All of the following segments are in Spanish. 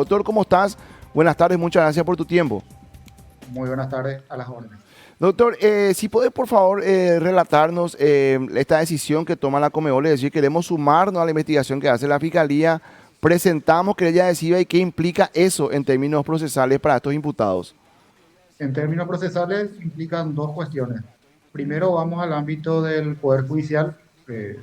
Doctor, ¿cómo estás? Buenas tardes, muchas gracias por tu tiempo. Muy buenas tardes, a las órdenes. Doctor, si podés por favor relatarnos esta decisión que toma la Conmebol, es decir, queremos sumarnos a la investigación que hace la Fiscalía, presentamos querella adhesiva y qué implica eso en términos procesales para estos imputados. En términos procesales implican dos cuestiones. Primero vamos al ámbito del Poder Judicial.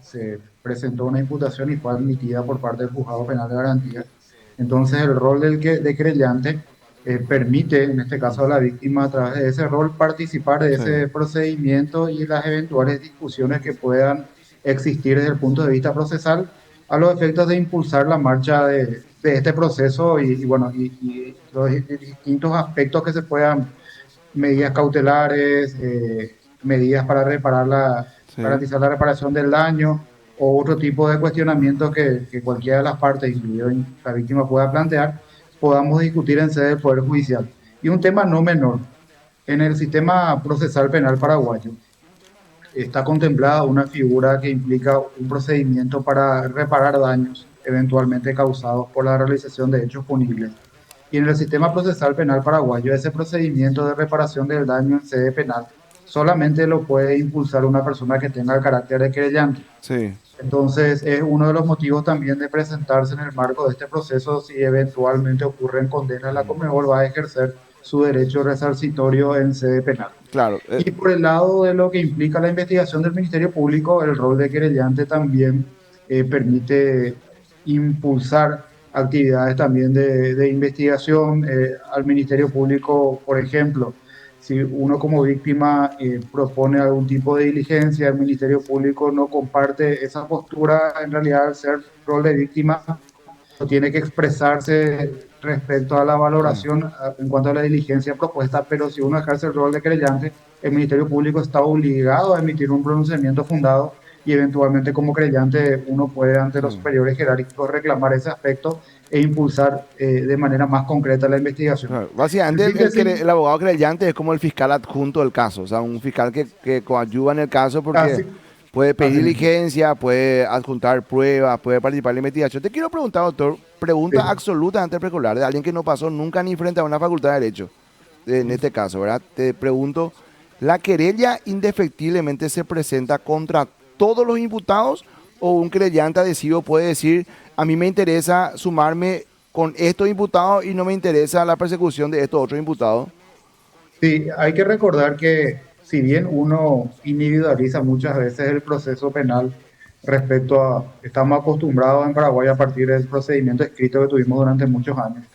Se presentó una imputación y fue admitida por parte del Juzgado Penal de Garantía. Entonces el rol de querellante permite, en este caso a la víctima, a través de ese rol, participar de Sí, ese procedimiento y las eventuales discusiones que puedan existir desde el punto de vista procesal a los efectos de impulsar la marcha de este proceso y los distintos aspectos que se puedan medidas cautelares, medidas para sí. garantizar la reparación del daño o otro tipo de cuestionamientos que cualquiera de las partes, incluido la víctima, pueda plantear, podamos discutir en sede del Poder Judicial. Y un tema no menor, en el sistema procesal penal paraguayo está contemplada una figura que implica un procedimiento para reparar daños eventualmente causados por la realización de hechos punibles. Y en el sistema procesal penal paraguayo, ese procedimiento de reparación del daño en sede penal solamente lo puede impulsar una persona que tenga el carácter de querellante. Sí. Entonces, es uno de los motivos también de presentarse en el marco de este proceso si eventualmente ocurren condenas, la Conmebol va a ejercer su derecho resarcitorio en sede penal. Claro, Y por el lado de lo que implica la investigación del Ministerio Público, el rol de querellante también permite impulsar actividades también de investigación al Ministerio Público, por ejemplo. Si uno como víctima propone algún tipo de diligencia, el Ministerio Público no comparte esa postura, en realidad al ser rol de víctima tiene que expresarse respecto a la claro. valoración en cuanto a la diligencia propuesta, pero si uno ejerce el rol de querellante, el Ministerio Público está obligado a emitir un pronunciamiento fundado y eventualmente como creyente uno puede ante Sí. los superiores jerárquicos reclamar ese aspecto e impulsar de manera más concreta la investigación. Claro. En Básicamente, síntesis, el abogado creyente es como el fiscal adjunto del caso, o sea, un fiscal que coadyuva en el caso porque así, puede pedir así mismo. diligencia, puede adjuntar pruebas, puede participar en la investigación. Te quiero preguntar, doctor, pregunta Sí. absolutamente precolar de alguien que no pasó nunca ni frente a una facultad de Derecho, en este caso, ¿verdad? Te pregunto, ¿la querella indefectiblemente se presenta contra todos los imputados o un creyente adhesivo puede decir, a mí me interesa sumarme con estos imputados y no me interesa la persecución de estos otros imputados? Sí, hay que recordar que si bien uno individualiza muchas veces el proceso penal respecto a, estamos acostumbrados en Paraguay a partir del procedimiento escrito que tuvimos durante muchos años,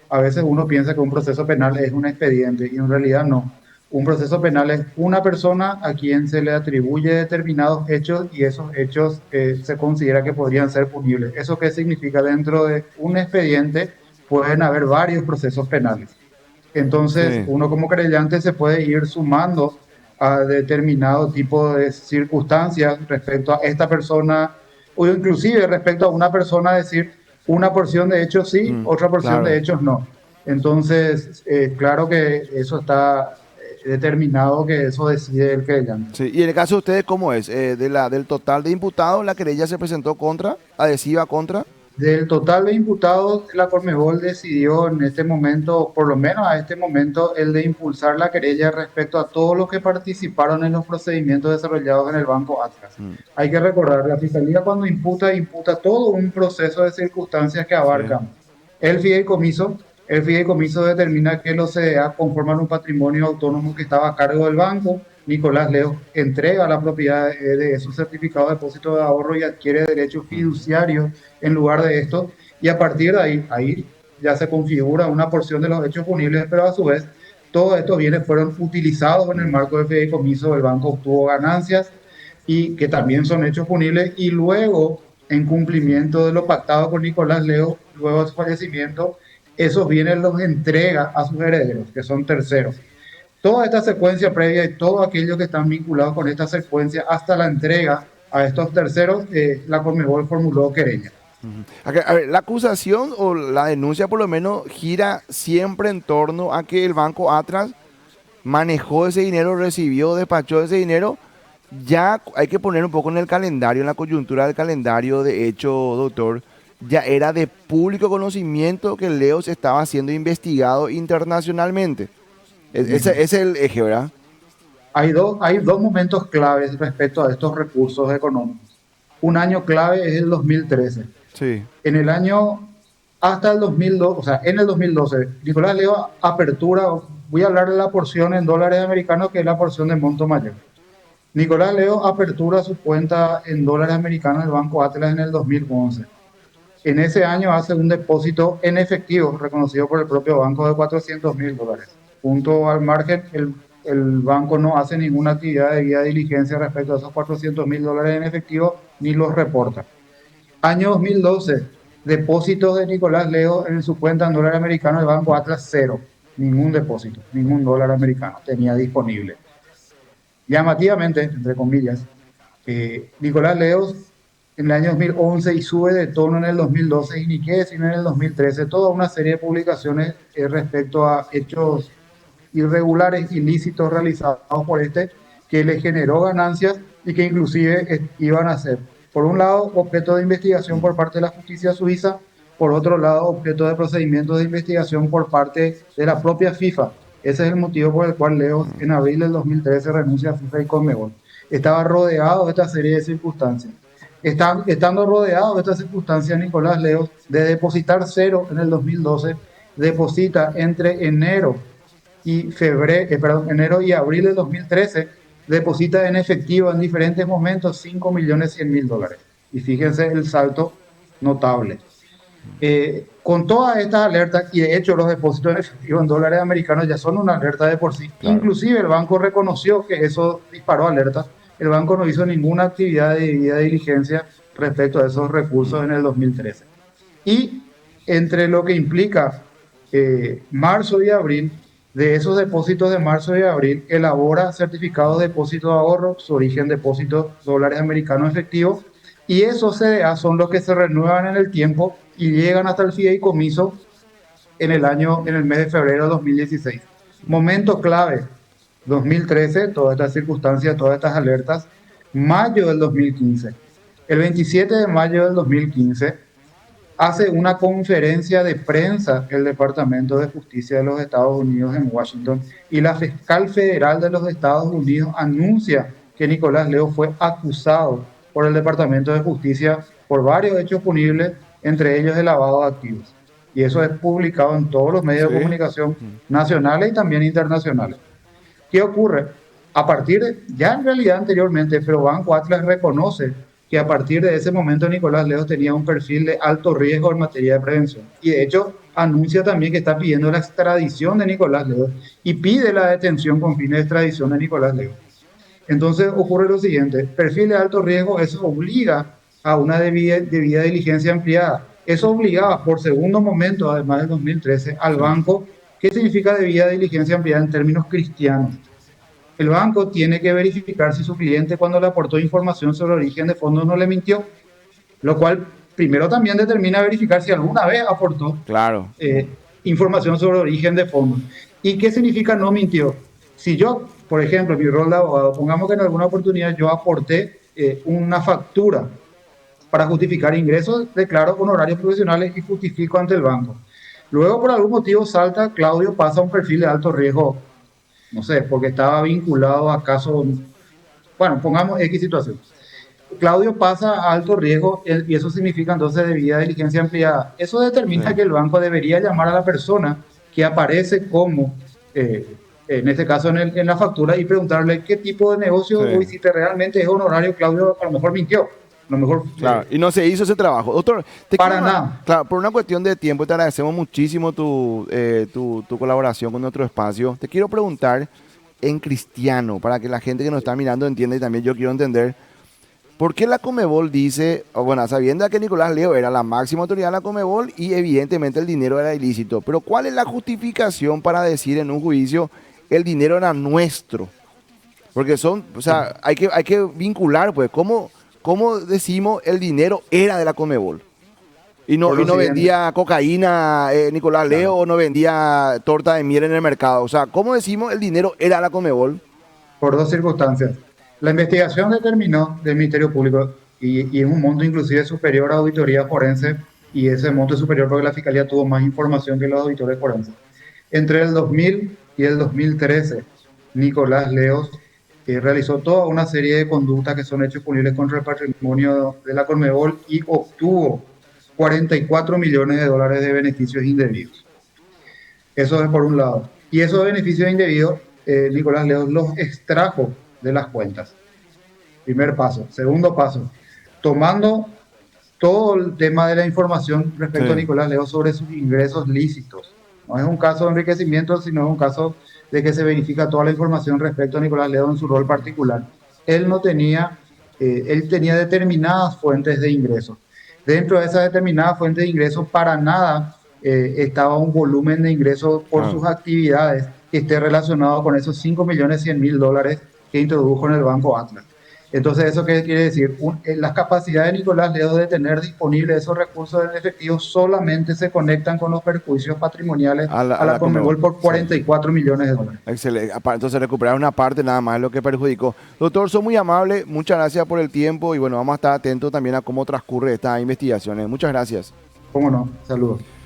a veces uno piensa que un proceso penal es un expediente y en realidad no. Un proceso penal es una persona a quien se le atribuye determinados hechos y esos hechos se considera que podrían ser punibles. ¿Eso qué significa? Dentro de un expediente pueden haber varios procesos penales. Entonces, Sí, uno como creyente se puede ir sumando a determinado tipo de circunstancias respecto a esta persona, o inclusive respecto a una persona, decir una porción de hechos sí, otra porción de claro. hechos no. Entonces, claro que eso está determinado, que eso decide el creyente. Sí, y en el caso de ustedes, ¿cómo es? Del total de imputados, la querella se presentó contra, adhesiva contra. Del total de imputados, la Conmebol decidió en este momento, por lo menos a este momento, el de impulsar la querella respecto a todos los que participaron en los procedimientos desarrollados en el Banco Atlas. Mm, Hay que recordar, la Fiscalía cuando imputa todo un proceso de circunstancias que sí, abarcan el fideicomiso. El fideicomiso determina que los CDA conforman un patrimonio autónomo que estaba a cargo del banco. Nicolás Leo entrega la propiedad de esos certificados de depósito de ahorro y adquiere derechos mm, fiduciarios en lugar de esto, y a partir de ahí ya se configura una porción de los hechos punibles, pero a su vez todos estos bienes fueron utilizados en el mm, marco del fideicomiso, el banco obtuvo ganancias y que también son hechos punibles, y luego, en cumplimiento de lo pactado con Nicolás Leo, luego de su fallecimiento, esos bienes los entrega a sus herederos, que son terceros. Toda esta secuencia previa y todo aquello que están vinculados con esta secuencia hasta la entrega a estos terceros, la Conmebol formuló querella. A ver, la acusación o la denuncia por lo menos gira siempre en torno a que el banco Atlas manejó ese dinero, recibió, despachó ese dinero. Ya hay que poner un poco en el calendario, en la coyuntura del calendario, de hecho, doctor. ya era de público conocimiento que Leos estaba siendo investigado internacionalmente. Ese es el eje, ¿verdad? Hay dos momentos claves respecto a estos recursos económicos. Un año clave es el 2013. Sí, En el año hasta el 2002, o sea, en el 2012, Nicolás Leo apertura, voy a hablar de la porción en dólares americanos, que es la porción de monto mayor. Nicolás Leo apertura su cuenta en dólares americanos en el Banco Atlas en el 2011. En ese año hace un depósito en efectivo reconocido por el propio banco de $400.000. Junto al margen, el banco no hace ninguna actividad de guía de diligencia respecto a esos $400.000 en efectivo ni los reporta. Año 2012, depósitos de Nicolás Leo en su cuenta en dólar americano del Banco Atlas, cero. Ningún depósito, ningún dólar americano tenía disponible. Llamativamente, entre comillas, Nicolás Leo en el año 2011 y sube de tono en el 2012 y ni qué decir en el 2013, toda una serie de publicaciones respecto a hechos irregulares, ilícitos realizados por este, que le generó ganancias y que inclusive iban a ser, por un lado, objeto de investigación por parte de la justicia suiza, por otro lado, objeto de procedimientos de investigación por parte de la propia FIFA. Ese es el motivo por el cual Leo en abril del 2013 renuncia a FIFA y Conmebol. Estaba rodeado de esta serie de circunstancias. Estando rodeado de estas circunstancias, Nicolás Leo, de depositar cero en el 2012, deposita entre enero y abril del 2013, deposita en efectivo en diferentes momentos $5.100.000. Y fíjense el salto notable. Con todas estas alertas, y de hecho los depósitos en efectivo en dólares americanos ya son una alerta de por sí. Claro. Inclusive el banco reconoció que eso disparó alertas. El banco no hizo ninguna actividad de debida diligencia respecto a esos recursos en el 2013. Y entre lo que implica marzo y abril, de esos depósitos de marzo y abril, elabora certificados de depósito de ahorro, su origen depósitos dólares americanos efectivos, y esos CDA son los que se renuevan en el tiempo y llegan hasta el fideicomiso en el mes de febrero de 2016. Momento clave, 2013, todas estas circunstancias, todas estas alertas. Mayo del 2015. El 27 de mayo del 2015 hace una conferencia de prensa el Departamento de Justicia de los Estados Unidos en Washington y la fiscal federal de los Estados Unidos anuncia que Nicolás Leo fue acusado por el Departamento de Justicia por varios hechos punibles, entre ellos el lavado de activos. Y eso es publicado en todos los medios de comunicación nacionales y también internacionales. ¿Qué ocurre? Ya en realidad anteriormente, pero Banco Atlas reconoce que a partir de ese momento Nicolás Leo tenía un perfil de alto riesgo en materia de prevención. Y de hecho anuncia también que está pidiendo la extradición de Nicolás Leo y pide la detención con fines de extradición de Nicolás Leo. Entonces ocurre lo siguiente, perfil de alto riesgo, eso obliga a una debida diligencia ampliada. Eso obligaba por segundo momento, además del 2013, al banco. ¿Qué significa debida diligencia ampliada en términos cristianos? El banco tiene que verificar si su cliente, cuando le aportó información sobre origen de fondos, no le mintió, lo cual primero también determina verificar si alguna vez aportó información sobre origen de fondos. ¿Y qué significa no mintió? Si yo, por ejemplo, mi rol de abogado, pongamos que en alguna oportunidad yo aporté una factura para justificar ingresos, declaro honorarios profesionales y justifico ante el banco. Luego, por algún motivo, salta, Claudio pasa a un perfil de alto riesgo, no sé, porque estaba vinculado a casos, bueno, pongamos X situación. Claudio pasa a alto riesgo y eso significa entonces debida diligencia ampliada. Eso determina que el banco debería llamar a la persona que aparece como, en este caso en la factura, y preguntarle qué tipo de negocio hiciste realmente, es honorario. Claudio a lo mejor mintió. A lo mejor, claro, y no se hizo ese trabajo. Doctor, nada. Claro, por una cuestión de tiempo, te agradecemos muchísimo tu colaboración con nuestro espacio. Te quiero preguntar en cristiano, para que la gente que nos está mirando entienda, y también yo quiero entender, ¿por qué la Conmebol dice, bueno, sabiendo que Nicolás Leo era la máxima autoridad de la Conmebol y evidentemente el dinero era ilícito, pero cuál es la justificación para decir en un juicio el dinero era nuestro? Porque hay que vincular, pues, ¿cómo decimos el dinero era de la Conmebol? Y no vendía cocaína Nicolás Leo, o no vendía torta de miel en el mercado. O sea, ¿cómo decimos el dinero era de la Conmebol? Por dos circunstancias. La investigación determinó del Ministerio Público, y en un monto inclusive superior a auditoría forense, y ese monto es superior porque la Fiscalía tuvo más información que los auditores forenses. Entre el 2000 y el 2013, Nicolás Leos realizó toda una serie de conductas que son hechos punibles contra el patrimonio de la Conmebol y obtuvo 44 millones de dólares de beneficios indebidos. Eso es por un lado. Y esos beneficios indebidos, Nicolás Leos los extrajo de las cuentas. Primer paso. Segundo paso, tomando todo el tema de la información respecto a Sí. Nicolás Leos sobre sus ingresos lícitos. No es un caso de enriquecimiento, sino es un caso de que se verifica toda la información respecto a Nicolás Leos en su rol particular. Él no tenía, él tenía determinadas fuentes de ingresos. Dentro de esas determinadas fuentes de ingresos, para nada estaba un volumen de ingresos por Ah. sus actividades que esté relacionado con esos 5.100.000 dólares que introdujo en el Banco Atlas. Entonces, ¿eso qué quiere decir? Las capacidades de Nicolás Ledo de tener disponibles esos recursos en efectivo solamente se conectan con los perjuicios patrimoniales a A la la Conmebol. Conmebol por Sí. 44 millones de dólares. Excelente. Entonces recuperar una parte nada más es lo que perjudicó. Doctor, son muy amable. Muchas gracias por el tiempo y bueno, vamos a estar atentos también a cómo transcurre estas investigaciones. Muchas gracias. ¿Cómo no? Saludos.